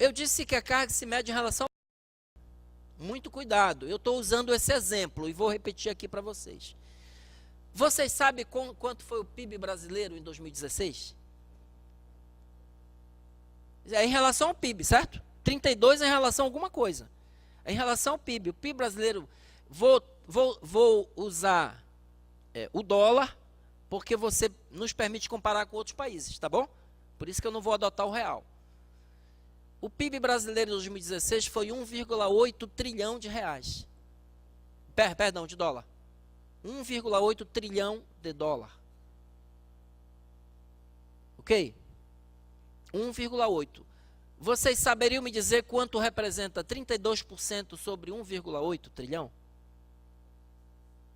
Eu disse que a carga se mede em relação... Muito cuidado, eu estou usando esse exemplo e vou repetir aqui para vocês. Vocês sabem quanto foi o PIB brasileiro em 2016? É em relação ao PIB, certo? 32 é em relação a alguma coisa. É em relação ao PIB. O PIB brasileiro, vou usar o dólar, porque você nos permite comparar com outros países, tá bom? Por isso que eu não vou adotar o real. O PIB brasileiro em 2016 foi 1,8 trilhão de reais. Perdão, de dólar. 1,8 trilhão de dólar. Ok? 1,8. Vocês saberiam me dizer quanto representa 32% sobre 1,8 trilhão?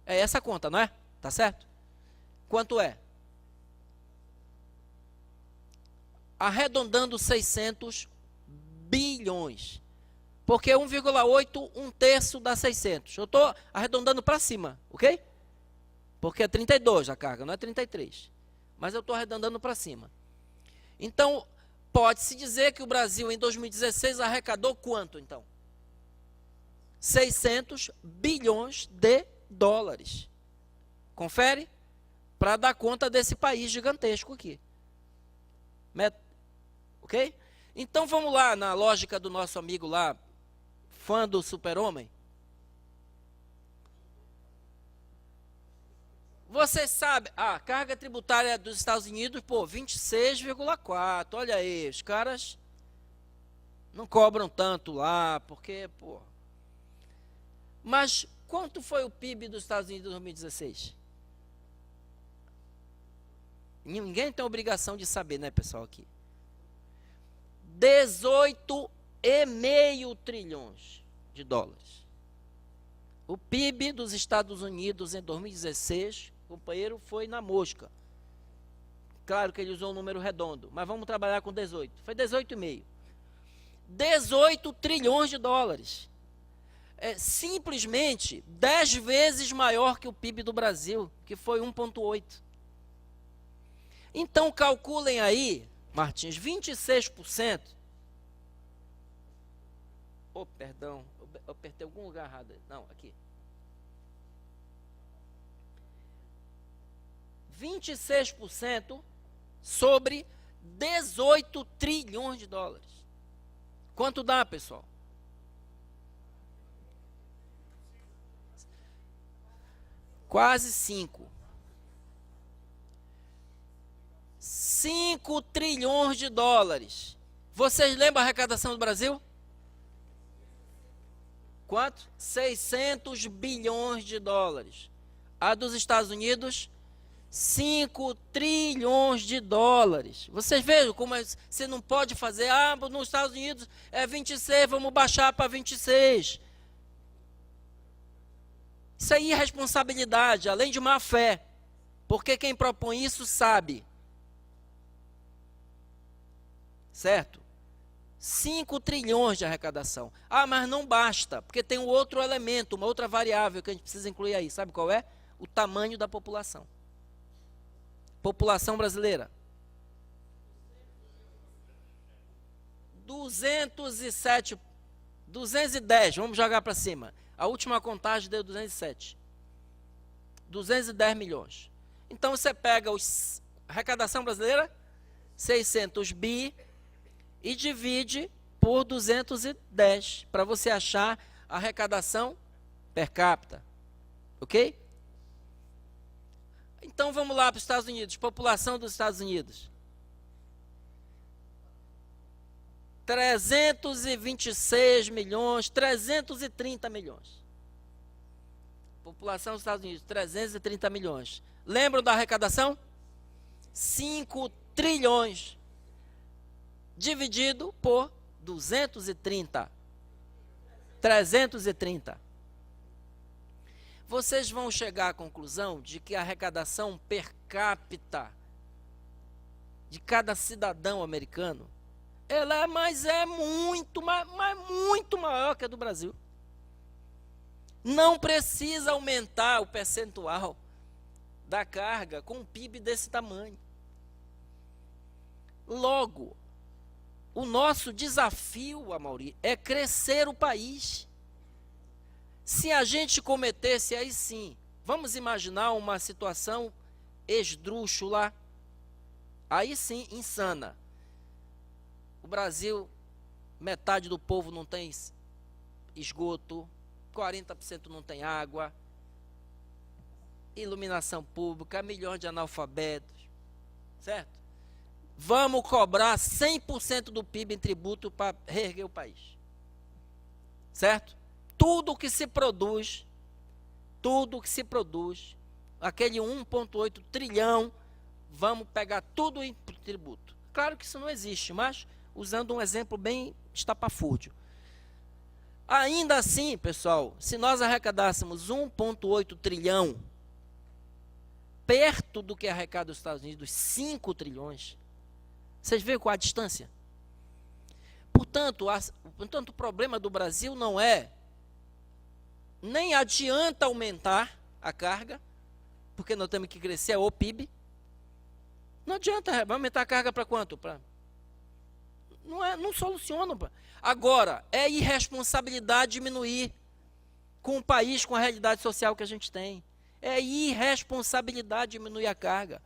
É essa a conta, não é? Tá certo? Quanto é? Arredondando 600 bilhões. Porque 1,8, um terço dá 600. Eu estou arredondando para cima, ok? Porque é 32 a carga, não é 33. Mas eu estou arredondando para cima. Então, pode-se dizer que o Brasil, em 2016, arrecadou quanto, então? 600 bilhões de dólares. Confere? Para dar conta desse país gigantesco aqui. Ok? Então, vamos lá, na lógica do nosso amigo lá, fã do Super-Homem. Você sabe, a carga tributária dos Estados Unidos, pô, 26,4. Olha aí, os caras não cobram tanto lá, porque, pô. Mas quanto foi o PIB dos Estados Unidos em 2016? Ninguém tem obrigação de saber, né, pessoal, aqui. 18,5 trilhões de dólares. O PIB dos Estados Unidos em 2016, companheiro, foi na mosca. Claro que ele usou um número redondo, mas vamos trabalhar com 18. Foi 18,5. 18 trilhões de dólares. É simplesmente 10 vezes maior que o PIB do Brasil, que foi 1,8. Então, calculem aí, Martins, 26%. Oh, perdão, eu apertei algum lugar errado. Não, aqui. 26% sobre 18 trilhões de dólares. Quanto dá, pessoal? Quase 5. 5 trilhões de dólares. Vocês lembram a arrecadação do Brasil? Quanto? 600 bilhões de dólares. A dos Estados Unidos, 5 trilhões de dólares. Vocês vejam como você não pode fazer, nos Estados Unidos é 26, vamos baixar para 26. Isso é irresponsabilidade, além de má fé. Porque quem propõe isso sabe. Certo? 5 trilhões de arrecadação. Mas não basta, porque tem um outro elemento, uma outra variável que a gente precisa incluir aí. Sabe qual é? O tamanho da população. População brasileira. 210, vamos jogar para cima. A última contagem deu 207. 210 milhões. Então você pega a arrecadação brasileira, 600 bi, e divide por 210, para você achar a arrecadação per capita. Ok? Então vamos lá para os Estados Unidos, população dos Estados Unidos. 326 milhões, 330 milhões. População dos Estados Unidos, 330 milhões. Lembram da arrecadação? 5 trilhões. Dividido por 230. 330. Vocês vão chegar à conclusão de que a arrecadação per capita de cada cidadão americano, ela é muito maior que a do Brasil. Não precisa aumentar o percentual da carga com um PIB desse tamanho. Logo, o nosso desafio, Amaury, é crescer o país. Se a gente cometesse, aí sim, vamos imaginar uma situação esdrúxula, aí sim, insana. O Brasil, metade do povo não tem esgoto, 40% não tem água, iluminação pública, milhões de analfabetos, certo? Vamos cobrar 100% do PIB em tributo para reerguer o país, certo? Tudo que se produz, aquele 1,8 trilhão, vamos pegar tudo em tributo. Claro que isso não existe, mas usando um exemplo bem estapafúrdio. Ainda assim, pessoal, se nós arrecadássemos 1,8 trilhão, perto do que arrecada os Estados Unidos, 5 trilhões, vocês veem qual a distância? Portanto, o problema do Brasil não é, nem adianta aumentar a carga, porque nós temos que crescer o PIB. Não adianta, vai aumentar a carga para quanto? Não soluciona. Agora, é irresponsabilidade diminuir com o país, com a realidade social que a gente tem. É irresponsabilidade diminuir a carga.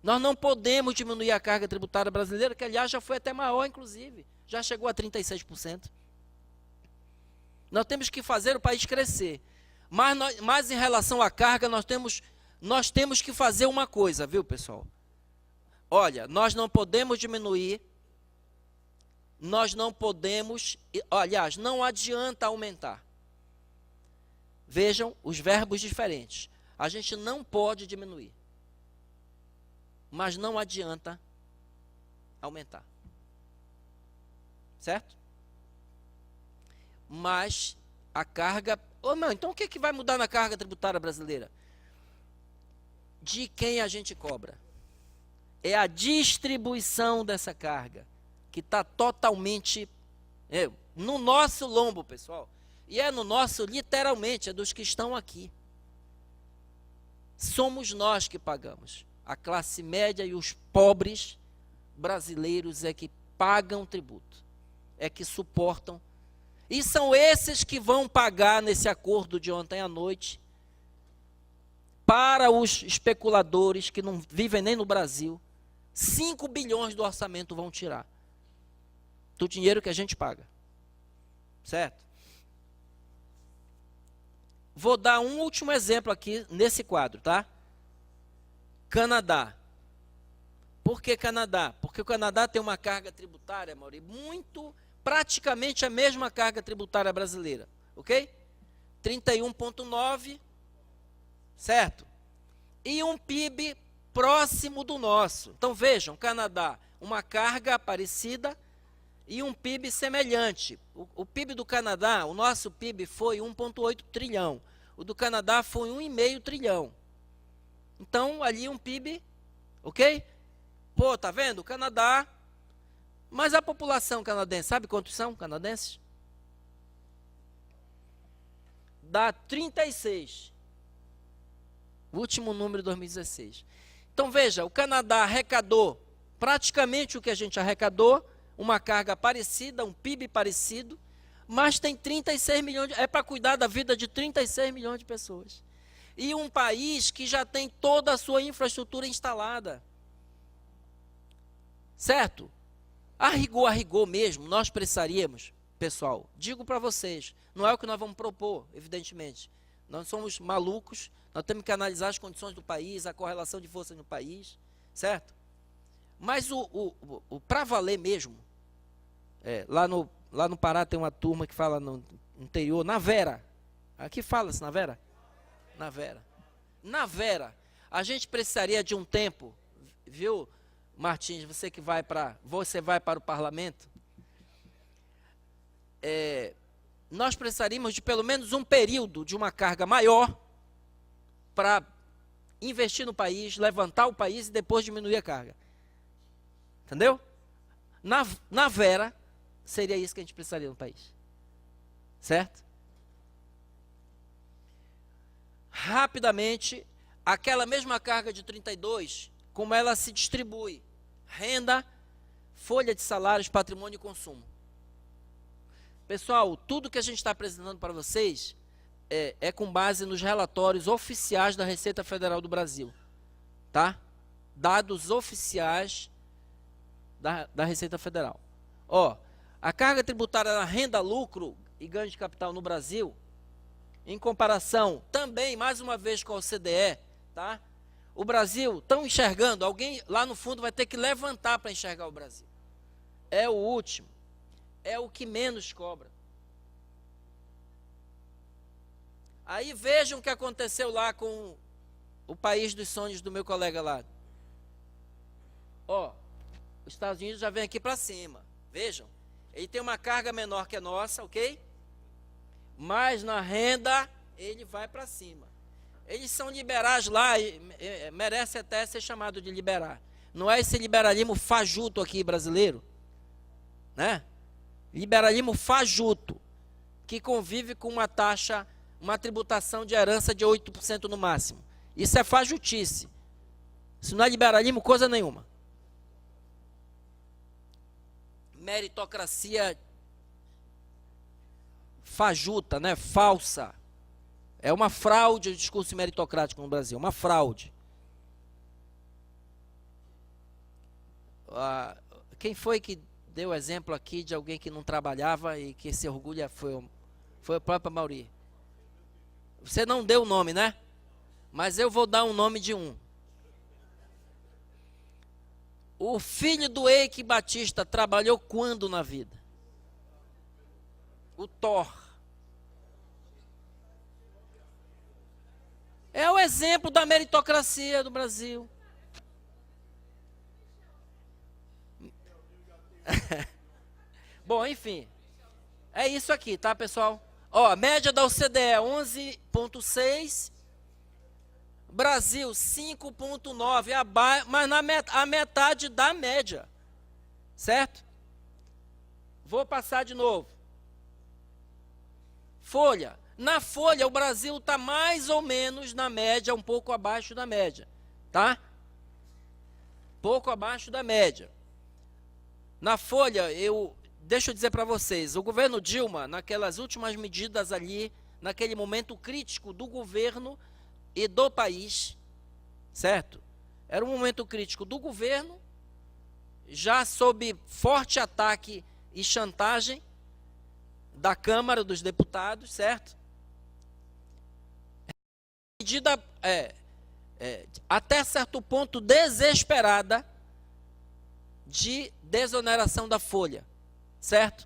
Nós não podemos diminuir a carga tributária brasileira, que aliás já foi até maior, inclusive. Já chegou a 36%. Nós temos que fazer o país crescer. Mas em relação à carga, nós temos que fazer uma coisa, viu, pessoal? Olha, nós não podemos diminuir, aliás, não adianta aumentar. Vejam os verbos diferentes. A gente não pode diminuir, mas não adianta aumentar. Certo? Mas a carga... então o que vai mudar na carga tributária brasileira? De quem a gente cobra. É a distribuição dessa carga, que está totalmente no nosso lombo, pessoal. E é no nosso, literalmente, é dos que estão aqui. Somos nós que pagamos. A classe média e os pobres brasileiros é que pagam tributo, é que suportam. E são esses que vão pagar nesse acordo de ontem à noite para os especuladores que não vivem nem no Brasil. 5 bilhões do orçamento vão tirar do dinheiro que a gente paga. Certo? Vou dar um último exemplo aqui nesse quadro, tá? Canadá. Por que Canadá? Porque o Canadá tem uma carga tributária, Maurício, praticamente a mesma carga tributária brasileira, ok? 31,9, certo? E um PIB próximo do nosso. Então vejam, Canadá, uma carga parecida e um PIB semelhante. O PIB do Canadá, o nosso PIB foi 1,8 trilhão. O do Canadá foi 1,5 trilhão. Então, ali um PIB, ok? Pô, tá vendo? O Canadá... Mas a população canadense, sabe quantos são canadenses? Dá 36. O último número de 2016. Então veja, o Canadá arrecadou praticamente o que a gente arrecadou, uma carga parecida, um PIB parecido, mas tem 36 milhões, é para cuidar da vida de 36 milhões de pessoas. E um país que já tem toda a sua infraestrutura instalada. Certo? A rigor mesmo, nós precisaríamos, pessoal, digo para vocês, não é o que nós vamos propor, evidentemente. Nós somos malucos, nós temos que analisar as condições do país, a correlação de forças no país, certo? Mas o para valer mesmo, lá no Pará tem uma turma que fala no interior, na Vera. Aqui fala-se na Vera? Na Vera. Na Vera, a gente precisaria de um tempo, viu, Martins, você vai para o parlamento, nós precisaríamos de pelo menos um período de uma carga maior para investir no país, levantar o país e depois diminuir a carga. Entendeu? Na Vera, seria isso que a gente precisaria no país. Certo? Rapidamente, aquela mesma carga de 32, como ela se distribui? Renda, folha de salários, patrimônio e consumo. Pessoal, tudo que a gente está apresentando para vocês é com base nos relatórios oficiais da Receita Federal do Brasil, tá? Dados oficiais da Receita Federal. Ó, a carga tributária na renda, lucro e ganho de capital no Brasil, em comparação também, mais uma vez, com a OCDE, tá? O Brasil, estão enxergando, alguém lá no fundo vai ter que levantar para enxergar o Brasil. É o último, é o que menos cobra. Aí vejam o que aconteceu lá com o país dos sonhos do meu colega lá. Ó, os Estados Unidos já vem aqui para cima, vejam. Ele tem uma carga menor que a nossa, ok? Mas na renda, ele vai para cima. Eles são liberais lá, e merece até ser chamado de liberal. Não é esse liberalismo fajuto aqui brasileiro, né? Liberalismo fajuto, que convive com uma taxa, uma tributação de herança de 8% no máximo. Isso é fajutice. Isso não é liberalismo coisa nenhuma. Meritocracia fajuta, né? Falsa. É uma fraude o discurso meritocrático no Brasil, uma fraude. Quem foi que deu o exemplo aqui de alguém que não trabalhava e que se orgulha foi o próprio Mauri? Você não deu o nome, né? Mas eu vou dar um nome de um. O filho do Eike Batista trabalhou quando na vida? O Thor. É o exemplo da meritocracia do Brasil. Bom, enfim. É isso aqui, tá, pessoal? Ó, a média da OCDE 11,6. Brasil 5,9. Mas a metade da média. Certo? Vou passar de novo. Folha. Na folha, o Brasil está mais ou menos na média, um pouco abaixo da média, tá? Pouco abaixo da média. Na folha, deixa eu dizer para vocês, o governo Dilma, naquelas últimas medidas ali, naquele momento crítico do governo e do país, certo? Era um momento crítico do governo, já sob forte ataque e chantagem da Câmara dos Deputados, certo? Medida até certo ponto desesperada de desoneração da folha, certo?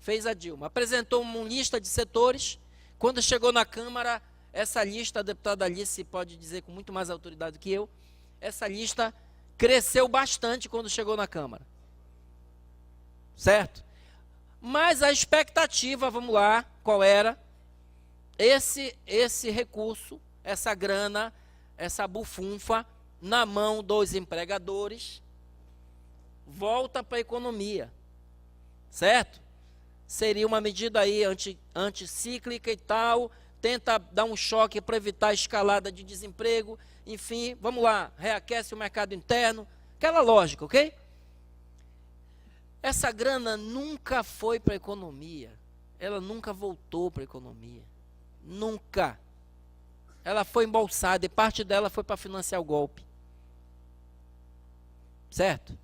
Fez a Dilma, apresentou uma lista de setores. Quando chegou na Câmara, essa lista, a deputada Alice pode dizer com muito mais autoridade do que eu, essa lista cresceu bastante quando chegou na Câmara, certo? Mas a expectativa, vamos lá, qual era? Esse recurso, essa grana, essa bufunfa, na mão dos empregadores, volta para a economia, certo? Seria uma medida aí anticíclica e tal, tenta dar um choque para evitar a escalada de desemprego, enfim, vamos lá, reaquece o mercado interno, aquela lógica, ok? Essa grana nunca foi para a economia, ela nunca voltou para a economia, nunca. Ela foi embolsada e parte dela foi para financiar o golpe, certo?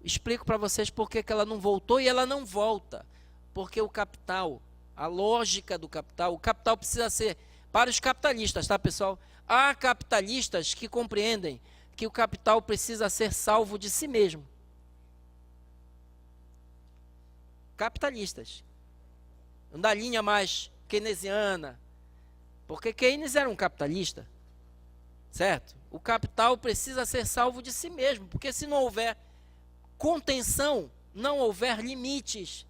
Explico para vocês por que ela não voltou e ela não volta, porque o capital, a lógica do capital, o capital precisa ser para os capitalistas, tá, pessoal? Há capitalistas que compreendem que o capital precisa ser salvo de si mesmo. Capitalistas. Da linha mais keynesiana. Porque Keynes era um capitalista. Certo? O capital precisa ser salvo de si mesmo. Porque se não houver contenção, não houver limites,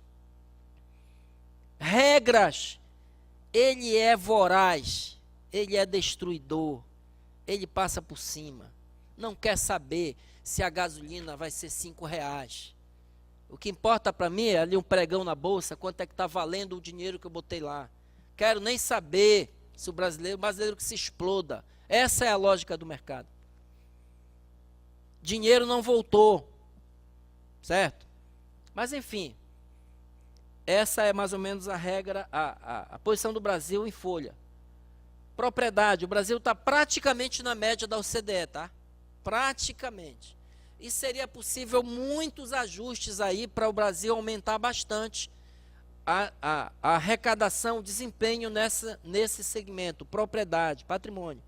regras, ele é voraz, ele é destruidor, ele passa por cima. Não quer saber se a gasolina vai ser R$5. O que importa para mim é ali um pregão na bolsa, quanto é que está valendo o dinheiro que eu botei lá. Quero nem saber se o brasileiro que se exploda. Essa é a lógica do mercado. Dinheiro não voltou. certo? Mas, enfim, essa é mais ou menos a regra, a posição do Brasil em folha. Propriedade, o Brasil está praticamente na média da OCDE, tá? Praticamente. E seria possível muitos ajustes aí para o Brasil aumentar bastante a arrecadação, o desempenho nesse segmento, propriedade, patrimônio.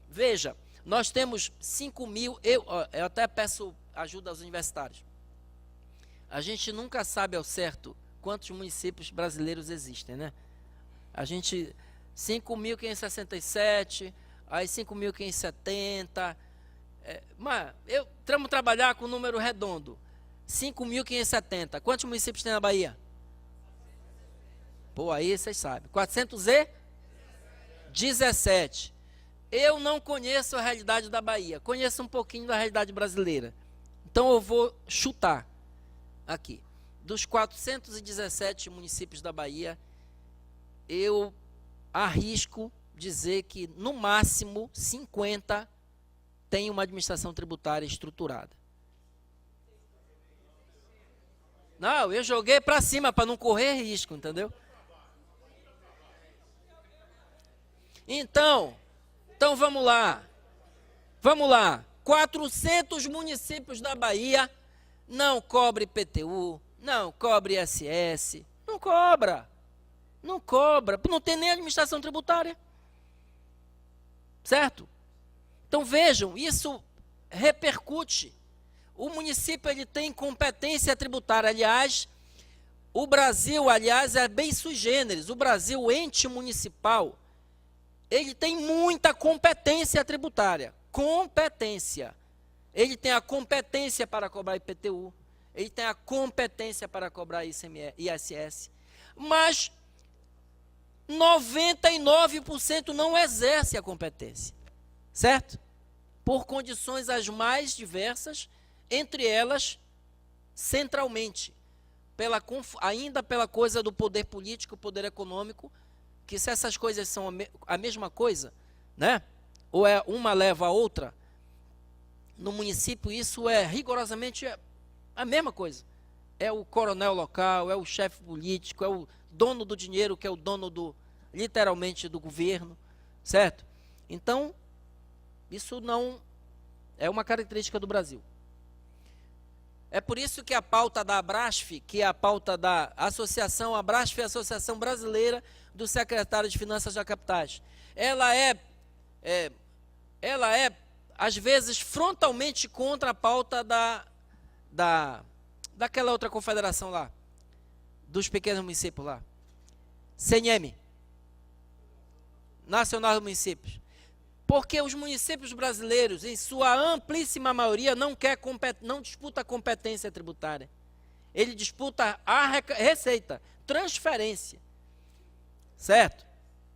Veja, nós temos 5 mil, eu até peço ajuda aos universitários. A gente nunca sabe ao certo quantos municípios brasileiros existem, né? A gente, 5.567, aí 5.570, mas vamos trabalhar com um número redondo, 5.570, quantos municípios tem na Bahia? Pô, aí vocês sabem, 417. Eu não conheço a realidade da Bahia, conheço um pouquinho da realidade brasileira. Então eu vou chutar aqui. Dos 417 municípios da Bahia, eu arrisco dizer que no máximo 50 tem uma administração tributária estruturada. Não, eu joguei para cima para não correr risco, entendeu? Então vamos lá. Vamos lá. 400 municípios da Bahia não cobra IPTU, não cobra ISS, não cobra. Não cobra, não tem nem administração tributária. Certo? Então vejam, isso repercute. O município ele tem competência tributária. Aliás, o Brasil, é bem sui generis. O Brasil, o ente municipal, ele tem muita competência tributária. Competência. Ele tem a competência para cobrar IPTU, ele tem a competência para cobrar ISS, mas 99% não exerce a competência, certo? Por condições as mais diversas, entre elas, centralmente, ainda pela coisa do poder político, poder econômico, que se essas coisas são a mesma coisa, né? Ou uma leva a outra, no município isso é rigorosamente a mesma coisa. É o coronel local, é o chefe político, é o dono do dinheiro, que é o dono literalmente do governo, certo? Então, isso não é uma característica do Brasil. É por isso que a pauta da Abrasf, que é a pauta da associação, a Abrasf é a Associação Brasileira do Secretário de Finanças da Capitais, ela é às vezes frontalmente contra a pauta daquela outra confederação lá, dos pequenos municípios lá, CNM, Nacional dos Municípios. Porque os municípios brasileiros, em sua amplíssima maioria, não disputa competência tributária. Ele disputa a receita, transferência. Certo?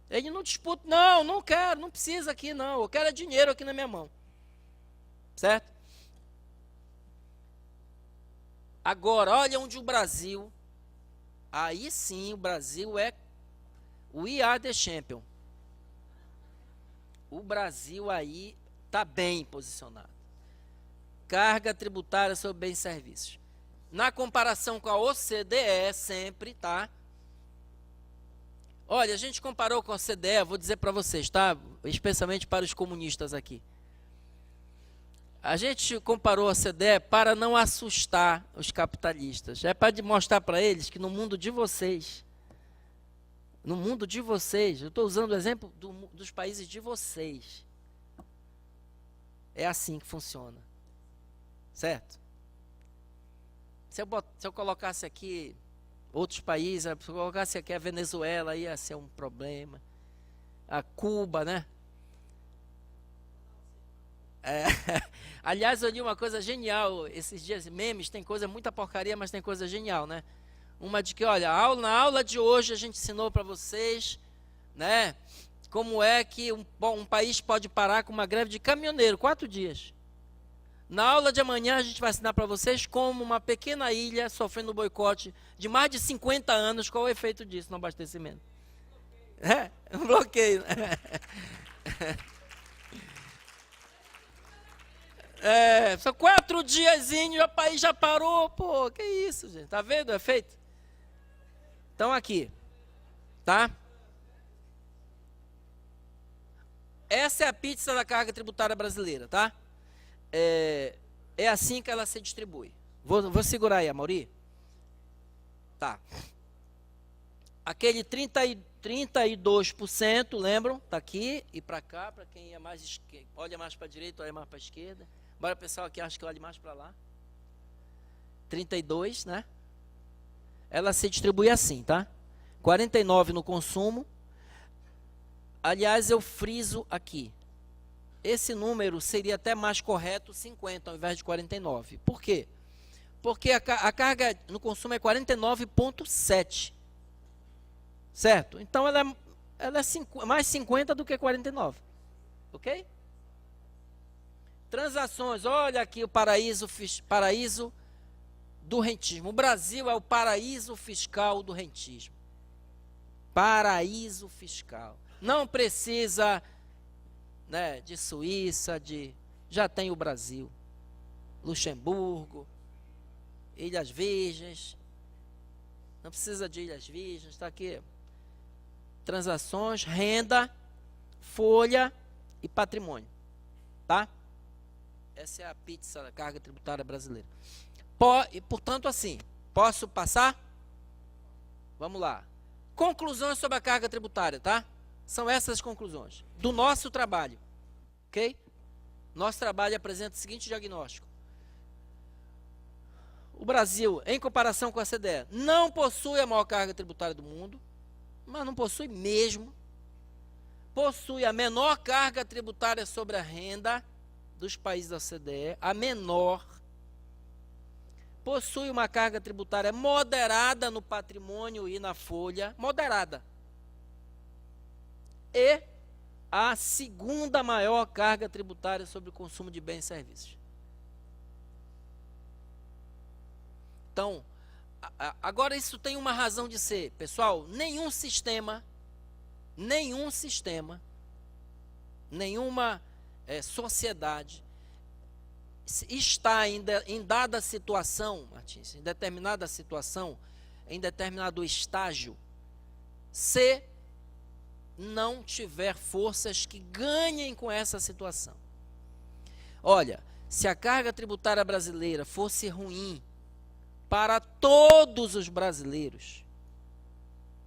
Ele não disputa, não quero, não precisa aqui não, eu quero é dinheiro aqui na minha mão. Certo? Agora, olha onde o Brasil, aí sim o Brasil é we are the champion. O Brasil aí está bem posicionado. Carga tributária sobre bens e serviços. Na comparação com a OCDE, sempre, tá? Olha, a gente comparou com a OCDE, vou dizer para vocês, tá? Especialmente para os comunistas aqui. A gente comparou a OCDE para não assustar os capitalistas. É para mostrar para eles que no mundo de vocês, eu estou usando o exemplo dos países de vocês. É assim que funciona. Certo? Se eu colocasse aqui outros países, se eu colocasse aqui a Venezuela, ia ser um problema. A Cuba, né? Aliás, eu li uma coisa genial esses dias, memes, tem coisa, muita porcaria, mas tem coisa genial, né? Uma de que, olha, na aula de hoje a gente ensinou para vocês, né, como é que um país pode parar com uma greve de caminhoneiro, 4 dias. Na aula de amanhã a gente vai ensinar para vocês como uma pequena ilha sofrendo boicote de mais de 50 anos, qual é o efeito disso no abastecimento. Um bloqueio. São 4 diazinhos, o país já parou. Pô, que isso, gente? Tá vendo o efeito? Então aqui, tá? Essa é a pizza da carga tributária brasileira, tá? É assim que ela se distribui. Vou segurar aí, Amaury. Tá. Aquele 32%, lembram? Tá aqui e para cá, para quem é mais olha mais para a direita, olha mais para a esquerda. Bora, pessoal aqui acho que olha mais para lá. 32, né? Ela se distribui assim, tá? 49 no consumo. Aliás, eu friso aqui. Esse número seria até mais correto, 50 ao invés de 49. Por quê? Porque a carga no consumo é 49,7. Certo? Então ela é mais 50 do que 49. Ok? Transações, olha aqui o paraíso do rentismo. O Brasil é o paraíso fiscal do rentismo. Paraíso fiscal. Não precisa, né, de Suíça, já tem o Brasil. Luxemburgo, Ilhas Virgens. Não precisa de Ilhas Virgens, está aqui. Transações, renda, folha e patrimônio. Tá? Essa é a pizza da carga tributária brasileira. E, portanto, assim, posso passar? Vamos lá. Conclusões sobre a carga tributária, tá? São essas as conclusões do nosso trabalho. Ok? Nosso trabalho apresenta o seguinte diagnóstico. O Brasil, em comparação com a CDE, não possui a maior carga tributária do mundo, mas não possui mesmo. Possui a menor carga tributária sobre a renda dos países da CDE, a menor. Possui uma carga tributária moderada no patrimônio e na folha, moderada. E a segunda maior carga tributária sobre o consumo de bens e serviços. Então, agora isso tem uma razão de ser, pessoal. Nenhuma sociedade está ainda em dada situação, Martins, em determinada situação, em determinado estágio, se não tiver forças que ganhem com essa situação. Olha, se a carga tributária brasileira fosse ruim para todos os brasileiros,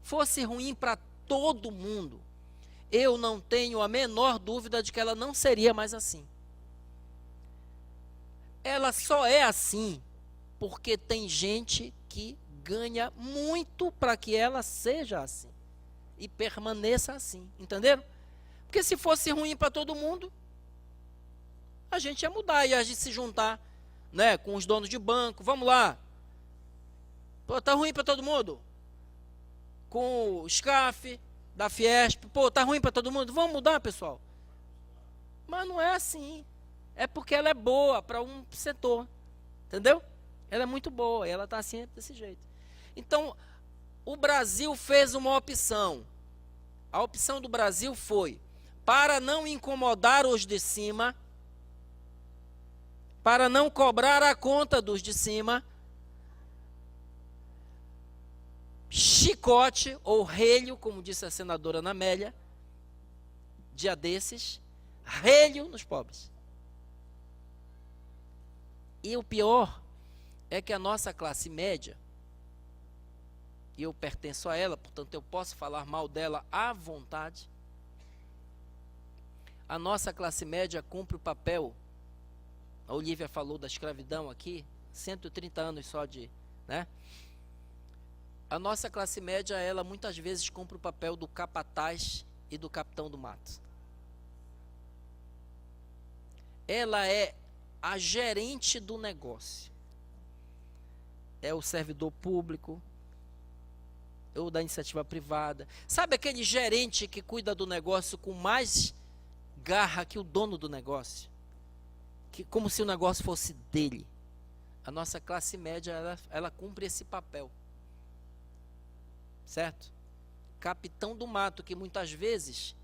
fosse ruim para todo mundo, eu não tenho a menor dúvida de que ela não seria mais assim. Ela só é assim porque tem gente que ganha muito para que ela seja assim e permaneça assim, entenderam? Porque se fosse ruim para todo mundo, a gente ia mudar, ia se juntar, né, com os donos de banco. Vamos lá. Pô, tá ruim para todo mundo? Com o SCAF, da Fiesp, pô, tá ruim para todo mundo? Vamos mudar, pessoal. Mas não é assim. É porque ela é boa para um setor, entendeu? Ela é muito boa, ela está assim desse jeito. Então, o Brasil fez uma opção. A opção do Brasil foi, para não incomodar os de cima, para não cobrar a conta dos de cima, chicote ou relho, como disse a senadora Ana Amélia, dia desses, relho nos pobres. E o pior é que a nossa classe média, e eu pertenço a ela, portanto eu posso falar mal dela à vontade, a nossa classe média cumpre o papel, a Olívia falou da escravidão aqui, 130 anos só de, né? A nossa classe média, ela muitas vezes cumpre o papel do capataz e do capitão do mato. Ela é a gerente do negócio. É o servidor público, ou da iniciativa privada. Sabe aquele gerente que cuida do negócio com mais garra que o dono do negócio? Como se o negócio fosse dele. A nossa classe média, ela cumpre esse papel. Certo? Capitão do mato, que muitas vezes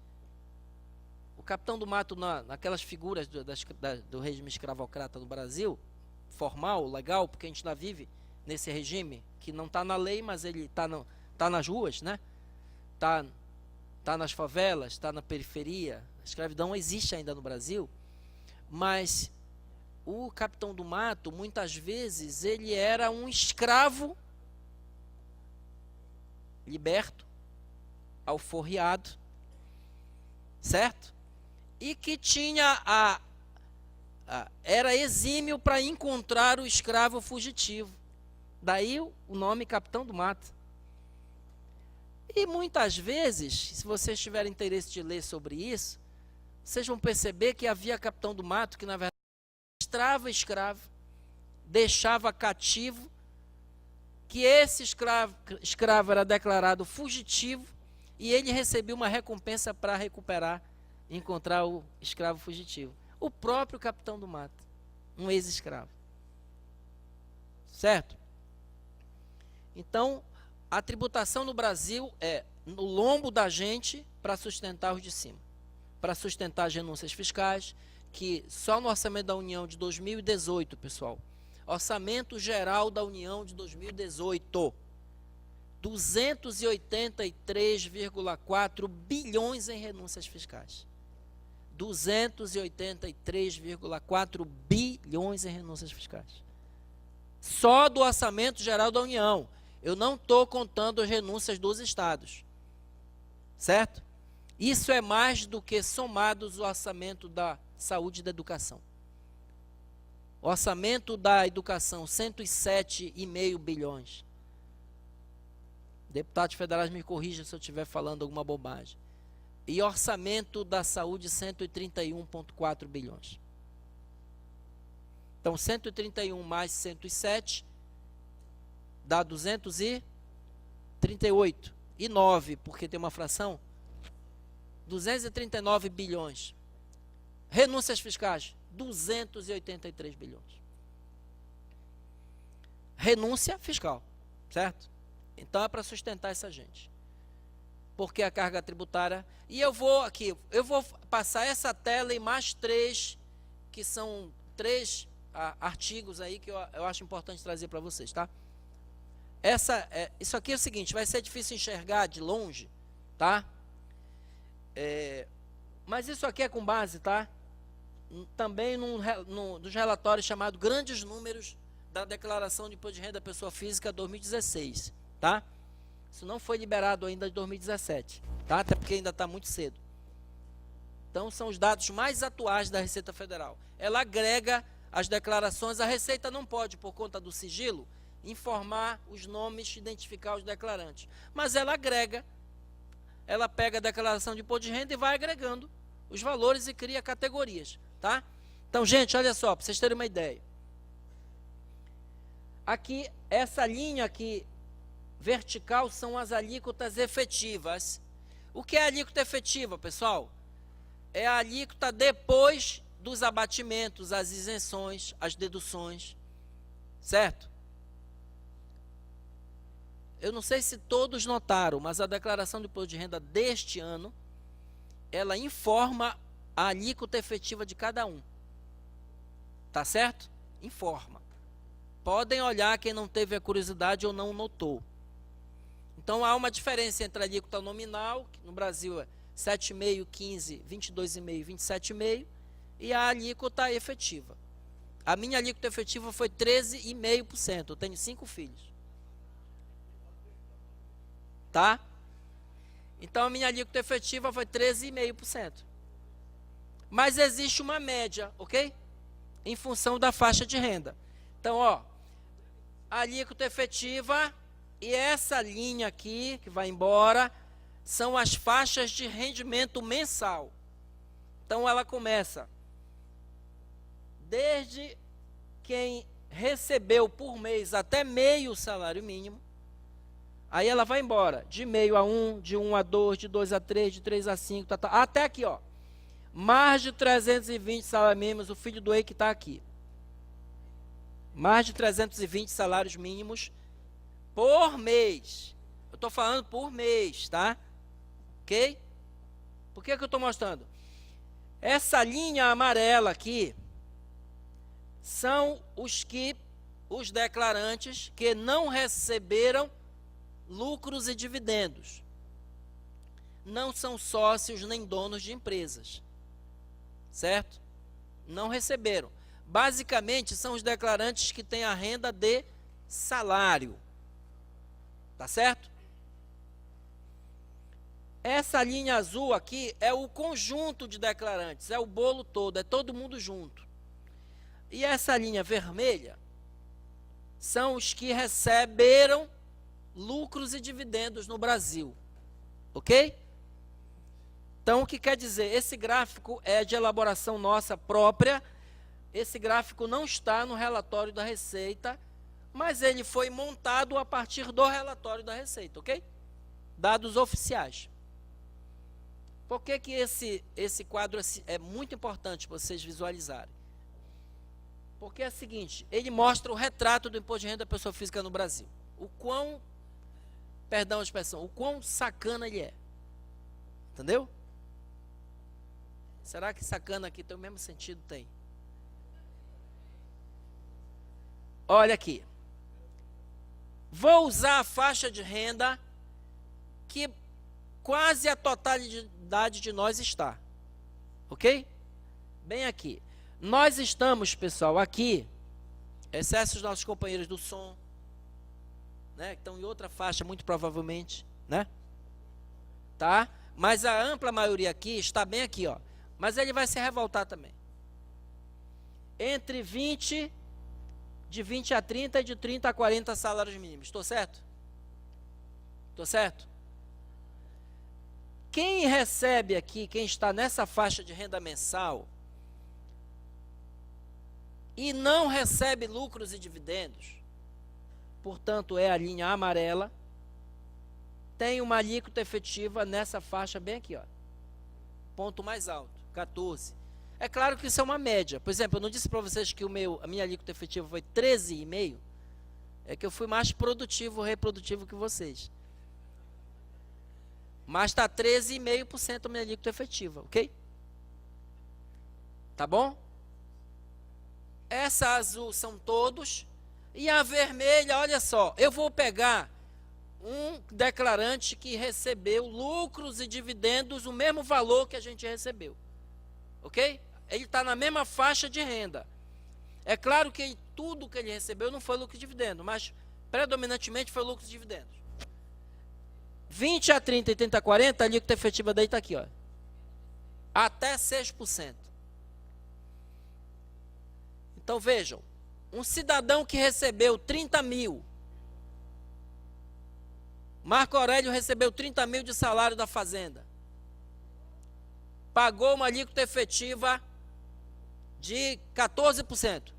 O capitão do mato, naquelas figuras do regime escravocrata no Brasil, formal, legal, porque a gente ainda vive nesse regime, que não está na lei, mas ele está nas ruas, né? Tá nas favelas, está na periferia. A escravidão existe ainda no Brasil, mas o capitão do mato, muitas vezes, ele era um escravo liberto, alforriado, certo? E que tinha era exímio para encontrar o escravo fugitivo. Daí o nome capitão do mato. E muitas vezes, se vocês tiverem interesse de ler sobre isso, vocês vão perceber que havia capitão do mato que, na verdade, estrava escravo, deixava cativo, que esse escravo era declarado fugitivo e ele recebia uma recompensa para recuperar e encontrar o escravo fugitivo. O próprio capitão do mato, um ex-escravo. Certo? Então, a tributação no Brasil é no lombo da gente para sustentar os de cima. Para sustentar as renúncias fiscais, que só no orçamento da União de 2018, pessoal, orçamento geral da União de 2018, 283,4 bilhões em renúncias fiscais. 283,4 bilhões em renúncias fiscais. Só do orçamento geral da União. Eu não estou contando as renúncias dos estados. Certo? Isso é mais do que somados o orçamento da saúde e da educação. O orçamento da educação, 107,5 bilhões. Deputados federais me corrijam se eu estiver falando alguma bobagem. E orçamento da saúde, 131,4 bilhões. Então, 131 mais 107 dá 238. E 9, porque tem uma fração, 239 bilhões. Renúncias fiscais, 283 bilhões. Renúncia fiscal, certo? Então é para sustentar essa gente. Porque a carga tributária... E eu vou passar essa tela e mais 3, que são 3 artigos aí que eu acho importante trazer para vocês, tá? Isso aqui é o seguinte, vai ser difícil enxergar de longe, tá? Mas isso aqui é com base, tá? Também dos relatórios chamado Grandes Números da Declaração de Imposto de Renda da Pessoa Física 2016, tá? Isso não foi liberado ainda de 2017, tá? Até porque ainda está muito cedo. Então, são os dados mais atuais da Receita Federal. Ela agrega as declarações. A Receita não pode, por conta do sigilo, informar os nomes, identificar os declarantes. Mas ela agrega, ela pega a declaração de imposto de renda e vai agregando os valores e cria categorias, tá? Então, gente, olha só, para vocês terem uma ideia. Aqui, essa linha aqui, vertical, são as alíquotas efetivas. O que é a alíquota efetiva, pessoal? É a alíquota depois dos abatimentos, as isenções, as deduções, certo? Eu não sei se todos notaram, mas a declaração de imposto de renda deste ano, ela informa a alíquota efetiva de cada um. Tá certo? Informa. Podem olhar quem não teve a curiosidade ou não notou. Então, há uma diferença entre a alíquota nominal, que no Brasil é 7,5%, 15%, 22,5%, 27,5%, e a alíquota efetiva. A minha alíquota efetiva foi 13,5%. Eu tenho 5 filhos. Tá? Então, a minha alíquota efetiva foi 13,5%. Mas existe uma média, ok? Em função da faixa de renda. Então, ó, a alíquota efetiva e essa linha aqui, que vai embora, são as faixas de rendimento mensal. Então, ela começa desde quem recebeu por mês até meio salário mínimo. Aí ela vai embora, de meio a 1, de 1 a 2, de 2 a 3, de 3 a 5, até aqui, ó. Mais de 320 salários mínimos, o filho do EI que está aqui. Mais de 320 salários mínimos por mês. Eu estou falando por mês, tá? Ok? Por que eu estou mostrando? Essa linha amarela aqui são os declarantes que não receberam lucros e dividendos. Não são sócios nem donos de empresas. Certo? Não receberam. Basicamente, são os declarantes que têm a renda de salário. Tá certo? Essa linha azul aqui é o conjunto de declarantes, é o bolo todo, é todo mundo junto. E essa linha vermelha são os que receberam lucros e dividendos no Brasil. Ok? Então, o que quer dizer? Esse gráfico é de elaboração nossa própria. Esse gráfico não está no relatório da Receita, mas ele foi montado a partir do relatório da Receita, ok? Dados oficiais. Por que que esse quadro é muito importante para vocês visualizarem? Porque é o seguinte, ele mostra o retrato do imposto de renda da pessoa física no Brasil. O quão, perdão a expressão, o quão sacana ele é. Entendeu? Será que sacana aqui tem o mesmo sentido? Tem. Olha aqui. Vou usar a faixa de renda que quase a totalidade de nós está. Ok? Bem aqui. Nós estamos, pessoal, aqui, exceto os nossos companheiros do som, né, que estão em outra faixa, muito provavelmente, né? Tá? Mas a ampla maioria aqui está bem aqui, ó. Mas ele vai se revoltar também. Entre 20, de 20 a 30 e de 30 a 40 salários mínimos. Estou certo? Estou certo? Quem recebe aqui, quem está nessa faixa de renda mensal e não recebe lucros e dividendos, portanto é a linha amarela, tem uma alíquota efetiva nessa faixa bem aqui, ó. Ponto mais alto, 14. É claro que isso é uma média. Por exemplo, eu não disse para vocês que a minha alíquota efetiva foi 13,5%? É que eu fui mais produtivo, reprodutivo que vocês. Mas está 13,5% a minha alíquota efetiva, ok? Tá bom? Essa azul são todos. E a vermelha, olha só, eu vou pegar um declarante que recebeu lucros e dividendos, o mesmo valor que a gente recebeu. Ok? Ele está na mesma faixa de renda. É claro que tudo que ele recebeu não foi lucro e dividendo, mas predominantemente foi lucro e dividendos. 20 a 30 e 30 a 40, a alíquota efetiva daí está aqui, ó. Até 6%. Então vejam, um cidadão que recebeu 30 mil, Marco Aurélio recebeu 30 mil de salário da fazenda, pagou uma alíquota efetiva de 14%.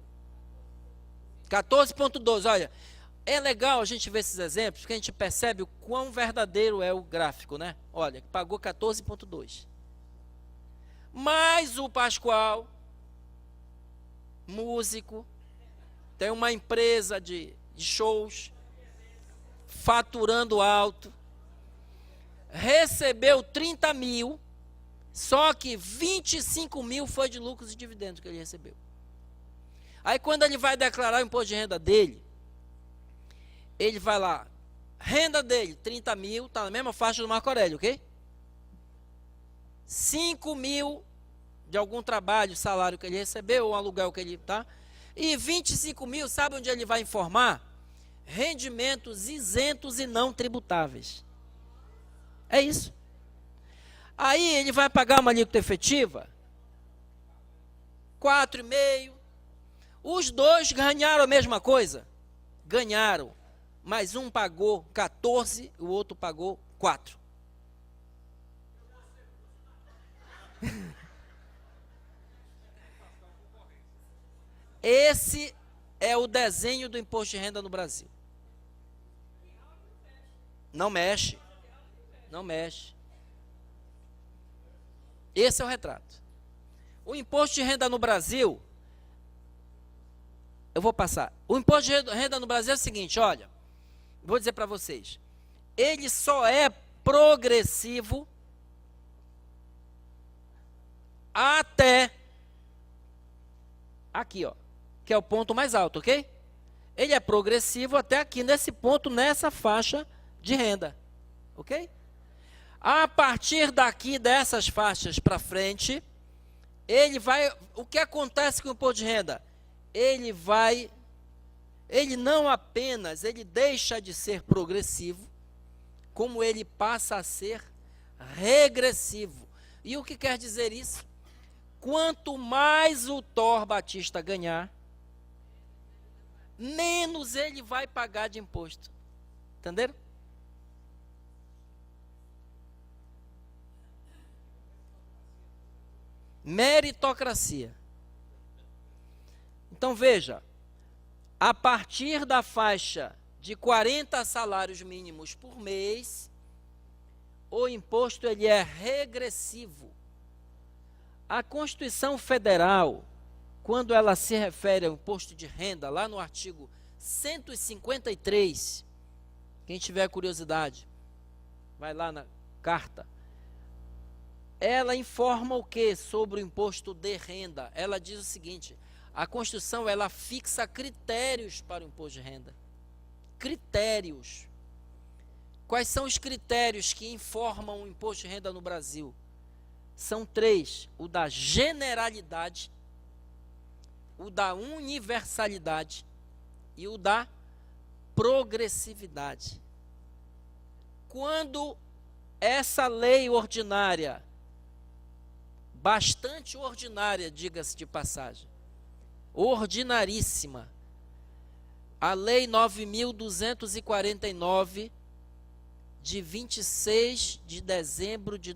14,12%, olha. É legal a gente ver esses exemplos, porque a gente percebe o quão verdadeiro é o gráfico, né? Olha, pagou 14,2%. Mas o Pascoal, músico, tem uma empresa de shows, faturando alto, recebeu 30 mil, só que 25 mil foi de lucros e dividendos que ele recebeu. Aí quando ele vai declarar o imposto de renda dele, ele vai lá, renda dele, 30 mil, está na mesma faixa do Marco Aurélio, ok? 5 mil de algum trabalho, salário que ele recebeu, ou aluguel que ele tá, e 25 mil, sabe onde ele vai informar? Rendimentos isentos e não tributáveis. É isso. Aí ele vai pagar uma alíquota efetiva, 4,5%. Os dois ganharam a mesma coisa? Ganharam. Mas um pagou 14%, o outro pagou 4%. Esse é o desenho do imposto de renda no Brasil. Não mexe. Não mexe. Esse é o retrato. O imposto de renda no Brasil, eu vou passar. O imposto de renda no Brasil é o seguinte, olha, vou dizer para vocês, ele só é progressivo até aqui, ó, que é o ponto mais alto, ok? Ele é progressivo até aqui, nesse ponto, nessa faixa de renda, ok? A partir daqui, dessas faixas para frente, ele vai, o que acontece com o imposto de renda? Ele não apenas, ele deixa de ser progressivo, como ele passa a ser regressivo. E o que quer dizer isso? Quanto mais o Thor Batista ganhar, menos ele vai pagar de imposto. Entenderam? Meritocracia. Então veja, a partir da faixa de 40 salários mínimos por mês, o imposto ele é regressivo. A Constituição Federal, quando ela se refere ao imposto de renda, lá no artigo 153, quem tiver curiosidade, vai lá na carta, ela informa o que sobre o imposto de renda? Ela diz o seguinte: a Constituição ela fixa critérios para o imposto de renda. Critérios. Quais são os critérios que informam o imposto de renda no Brasil? São 3: o da generalidade, o da universalidade e o da progressividade. Quando essa lei ordinária, bastante ordinária, diga-se de passagem, ordinaríssima, a Lei 9.249, de 26 de dezembro de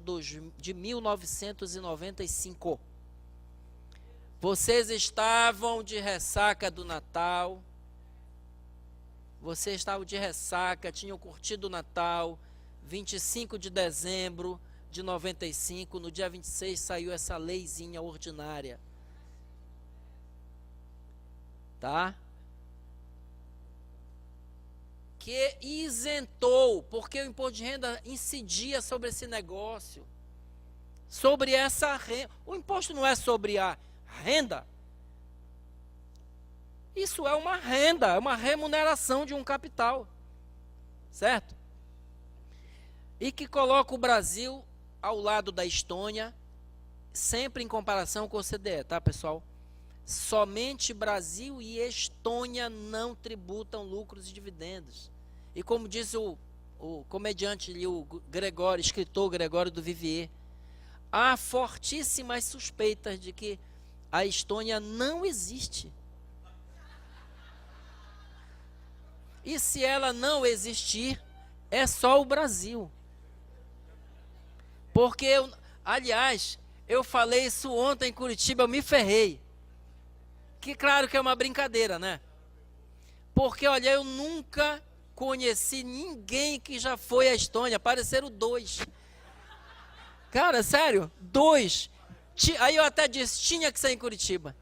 1995. Vocês estavam de ressaca do Natal, vocês estavam de ressaca, tinham curtido o Natal, 25 de dezembro de 95, no dia 26 saiu essa leizinha ordinária. Tá? Que isentou, porque o imposto de renda incidia sobre esse negócio, sobre essa renda. O imposto não é sobre a renda. Isso é uma renda, é uma remuneração de um capital, certo? E que coloca o Brasil ao lado da Estônia, sempre em comparação com o OCDE, tá, pessoal? Somente Brasil e Estônia não tributam lucros e dividendos. E como diz o comediante ali, o Gregório, escritor Gregório do Vivier, há fortíssimas suspeitas de que a Estônia não existe. E se ela não existir, é só o Brasil. Porque, aliás, eu falei isso ontem em Curitiba, eu me ferrei. Que claro que é uma brincadeira, né? Porque, olha, eu nunca conheci ninguém que já foi à Estônia, apareceram 2. Cara, sério, 2. Aí eu até disse, tinha que ser em Curitiba.